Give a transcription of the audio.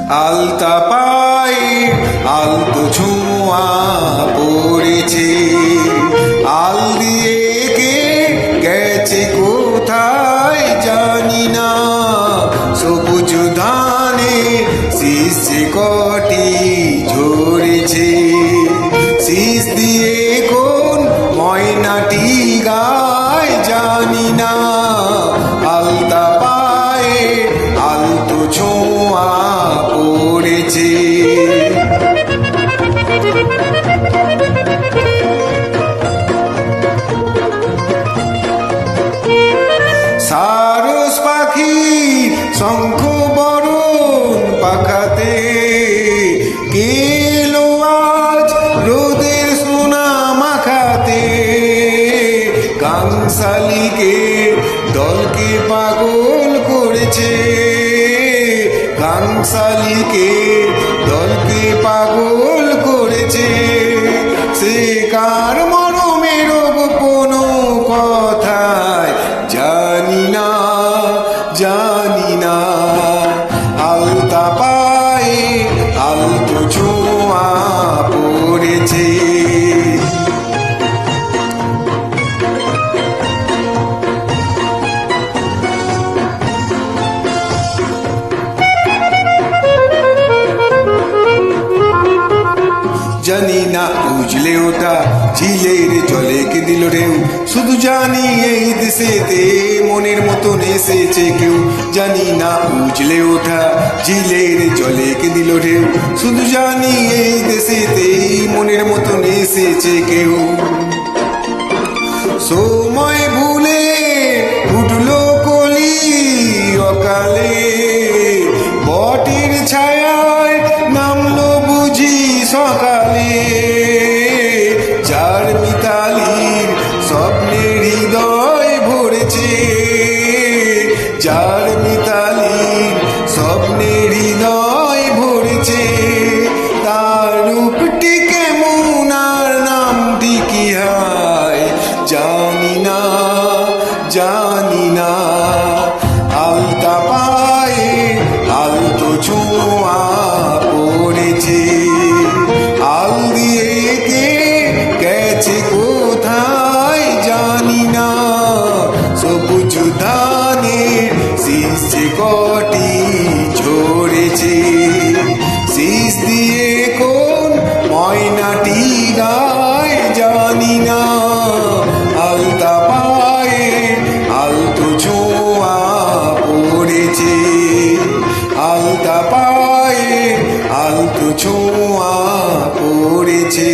আলতা পায়ে আলতো ছোঁয়া পড়েছে, আল দিয়ে কে গেছে কোথায় জানি না। সবুজ ধানে শীষে কটি ঝরেছে, শীষ দিয়ে কোন ময়নাটি গায় জানি না। আলতা পায়ে আলতো ছোঁয়া পড়েছে। সারস পাখি শঙ্খ বরণ পাখাতে কেলো আজ রোদের সোনা মাখাতে। গাংশালিকে দলকে পাগল করেছে, গাংশালিকে দলকে পাগল করেছে। সে কার মরমের গোপন কথায় জানি না, জানি না। আলতা পায়ে আলতো ছোঁয়া পড়েছে। জানি না উজলে ওঠা ঝিলের জলে কে দিল ঢেউ, শুধু জানি এই দেশেতে মনের মতন এসেছে কেউ। জানি না উজলে ওঠা ঝিলের জলে কে দিল ঢেউ, শুধু জানি এই দেশেতে মনের মতন এসেছে কেউ। সময় ভুলে উঠলো কলি অকালে, বটের ছায়ায় নামলো বুঝি সকালে। যার মিতালির স্বপ্নের হৃদয় ভরেছে, যার মিতালির স্বপ্নের হৃদয় ভরেছে। তার রূপটি কেমন আর নামটি কি হয় জানি না, জানি না। আলতা পায়ে আলতো ছোঁয়া পড়েছে, আল দিয়ে কে গেছে কোথায় জানি না। সবুজ ধানের শীষে কটি ঝরেছে, শীষ দিয়ে কোন ময়নাটি গায় জানি না। আলতা পায়ে আলতো ছোঁয়া পড়েছে, আলতা পায়ে আলতো ছোঁয়া পড়েছে।